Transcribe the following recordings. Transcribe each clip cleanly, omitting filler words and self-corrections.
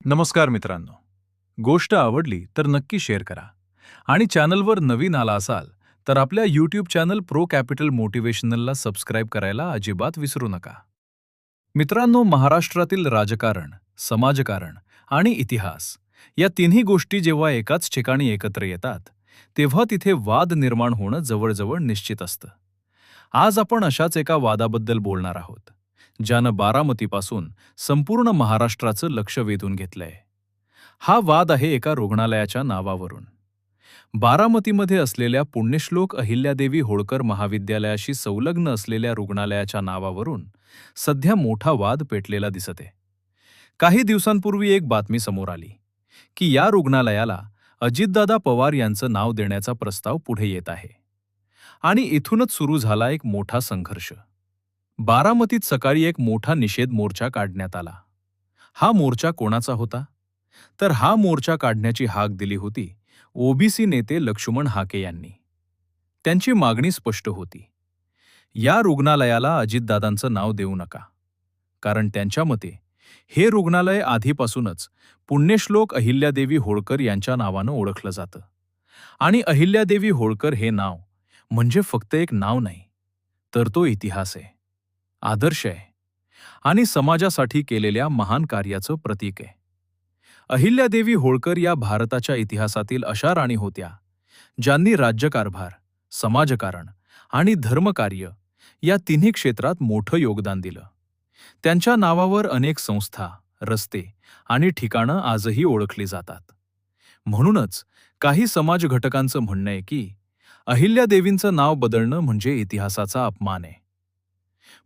नमस्कार मित्रांनो. गोष्ट आवडली तर नक्की शेअर करा आणि चॅनलवर नवीन आला असाल तर आपल्या यूट्यूब चॅनल प्रो कॅपिटल मोटिवेशनलला सबस्क्राईब करायला अजिबात विसरू नका. मित्रांनो, महाराष्ट्रातील राजकारण, समाजकारण आणि इतिहास या तिन्ही गोष्टी जेव्हा एकाच ठिकाणी एकत्र येतात तेव्हा तिथे वाद निर्माण होणं जवळजवळ निश्चित असतं. आज आपण अशाच एका वादाबद्दल बोलणार आहोत, ज्यानं बारामतीपासून संपूर्ण महाराष्ट्राचं लक्ष वेधून घेतलंय. हा वाद आहे एका रुग्णालयाच्या नावावरून. बारामतीमध्ये असलेल्या पुण्यश्लोक अहिल्यादेवी होळकर महाविद्यालयाशी संलग्न असलेल्या रुग्णालयाच्या नावावरून सध्या मोठा वाद पेटलेला दिसते. काही दिवसांपूर्वी एक बातमी समोर आली की या रुग्णालयाला अजितदादा पवार यांचं नाव देण्याचा प्रस्ताव पुढे येत आहे. आणि इथूनच सुरू झाला एक मोठा संघर्ष. बारामतीत सकाळी एक मोठा निषेध मोर्चा काढण्यात आला. हा मोर्चा कोणाचा होता? तर हा मोर्चा काढण्याची हाक दिली होती ओबीसी नेते लक्ष्मण हाके यांनी. त्यांची मागणी स्पष्ट होती. या रुग्णालयाला अजितदादांचं नाव देऊ नका, कारण त्यांच्या मते हे रुग्णालय आधीपासूनच पुण्यश्लोक अहिल्यादेवी होळकर यांच्या नावानं ओळखलं जातं. आणि अहिल्यादेवी होळकर हे नाव म्हणजे फक्त एक नाव नाही, तर तो इतिहास आहे, आदर्श आहे आणि समाजासाठी केलेल्या महान कार्याचं प्रतीक आहे. अहिल्यादेवी होळकर या भारताच्या इतिहासातील अशा राणी होत्या ज्यांनी राज्यकारभार, समाजकारण आणि धर्मकार्य या तिन्ही क्षेत्रात मोठं योगदान दिलं. त्यांच्या नावावर अनेक संस्था, रस्ते आणि ठिकाणं आजही ओळखली जातात. म्हणूनच काही समाजघटकांचं म्हणणं आहे की अहिल्यादेवींचं नाव बदलणं म्हणजे इतिहासाचा अपमान आहे.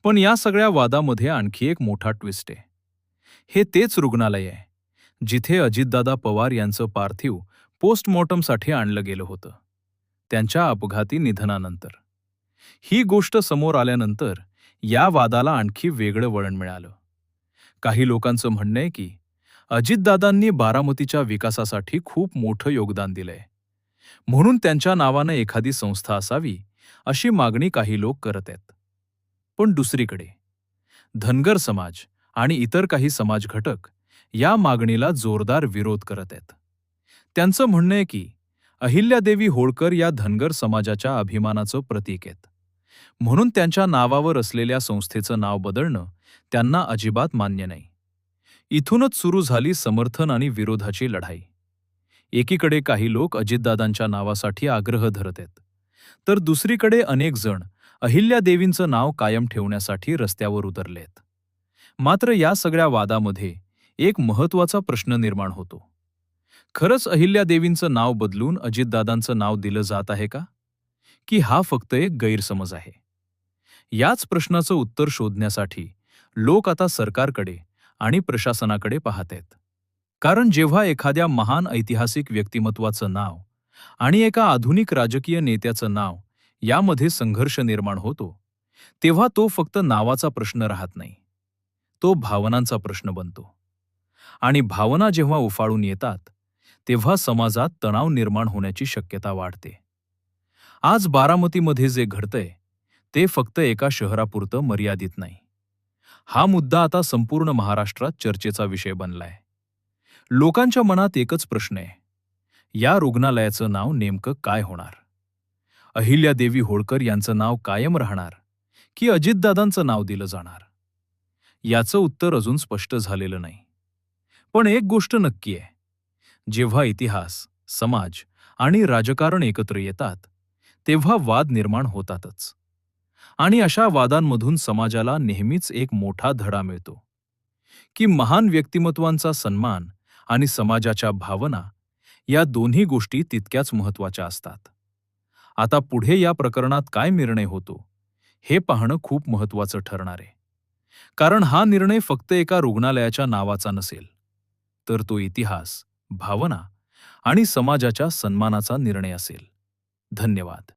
पण या सगळ्या वादामध्ये आणखी एक मोठा ट्विस्ट आहे. हे तेच रुग्णालय आहे जिथे अजितदादा पवार यांचं पार्थिव पोस्टमॉर्टमसाठी आणलं गेलं होतं, त्यांच्या अपघाती निधनानंतर. ही गोष्ट समोर आल्यानंतर या वादाला आणखी वेगळं वळण मिळालं. काही लोकांचं म्हणणं आहे की अजितदादांनी बारामतीच्या विकासासाठी खूप मोठं योगदान दिलंय, म्हणून त्यांच्या नावानं एखादी संस्था असावी अशी मागणी काही लोक करत आहेत. पण दुसरीकडे धनगर समाज आणि इतर काही समाज घटक या मागणीला जोरदार विरोध करत आहेत. त्यांचं म्हणणं आहे की अहिल्यादेवी होळकर या धनगर समाजाच्या अभिमानाचं प्रतीक आहेत, म्हणून त्यांच्या नावावर असलेल्या संस्थेचं नाव बदलणं त्यांना अजिबात मान्य नाही. इथूनच सुरू झाली समर्थन आणि विरोधाची लढाई. एकीकडे काही लोक अजितदादांच्या नावासाठी आग्रह धरत आहेत, तर दुसरीकडे अनेक जण अहिल्यादेवींचं नाव कायम ठेवण्यासाठी रस्त्यावर उतरलेत. मात्र या सगळ्या वादामध्ये एक महत्त्वाचा प्रश्न निर्माण होतो. खरंच अहिल्यादेवींचं नाव बदलून अजितदादांचं नाव दिलं जात आहे का? की हा फक्त एक गैरसमज आहे? याच प्रश्नाचं उत्तर शोधण्यासाठी लोक आता सरकारकडे आणि प्रशासनाकडे पाहत आहेत. कारण जेव्हा एखाद्या महान ऐतिहासिक व्यक्तिमत्वाचं नाव आणि एका आधुनिक राजकीय नेत्याचं नाव यामध्ये संघर्ष निर्माण होतो, तेव्हा तो फक्त नावाचा प्रश्न राहत नाही, तो भावनांचा प्रश्न बनतो. आणि भावना जेव्हा उफाळून येतात तेव्हा समाजात तणाव निर्माण होण्याची शक्यता वाढते. आज बारामतीमध्ये जे घडतंय ते फक्त एका शहरापुरतं मर्यादित नाही. हा मुद्दा आता संपूर्ण महाराष्ट्रात चर्चेचा विषय बनलाय. लोकांच्या मनात एकच प्रश्न आहे, या रुग्णालयाचं नाव नेमकं काय होणार? अहिल्यादेवी होळकर यांचं नाव कायम राहणार की अजितदादांचं नाव दिलं जाणार? याचं उत्तर अजून स्पष्ट झालेलं नाही. पण एक गोष्ट नक्की आहे, जेव्हा इतिहास, समाज आणि राजकारण एकत्र येतात तेव्हा वाद निर्माण होतातच. आणि अशा वादांमधून समाजाला नेहमीच एक मोठा धडा मिळतो की महान व्यक्तिमत्वांचा सन्मान आणि समाजाच्या भावना या दोन्ही गोष्टी तितक्याच महत्त्वाच्या असतात. आता पुढे या प्रकरणात काय निर्णय होतो हे पाहणं खूप महत्त्वाचं ठरणार आहे. कारण हा निर्णय फक्त एका रुग्णालयाच्या नावाचा नसेल, तर तो इतिहास, भावना आणि समाजाच्या सन्मानाचा निर्णय असेल. धन्यवाद.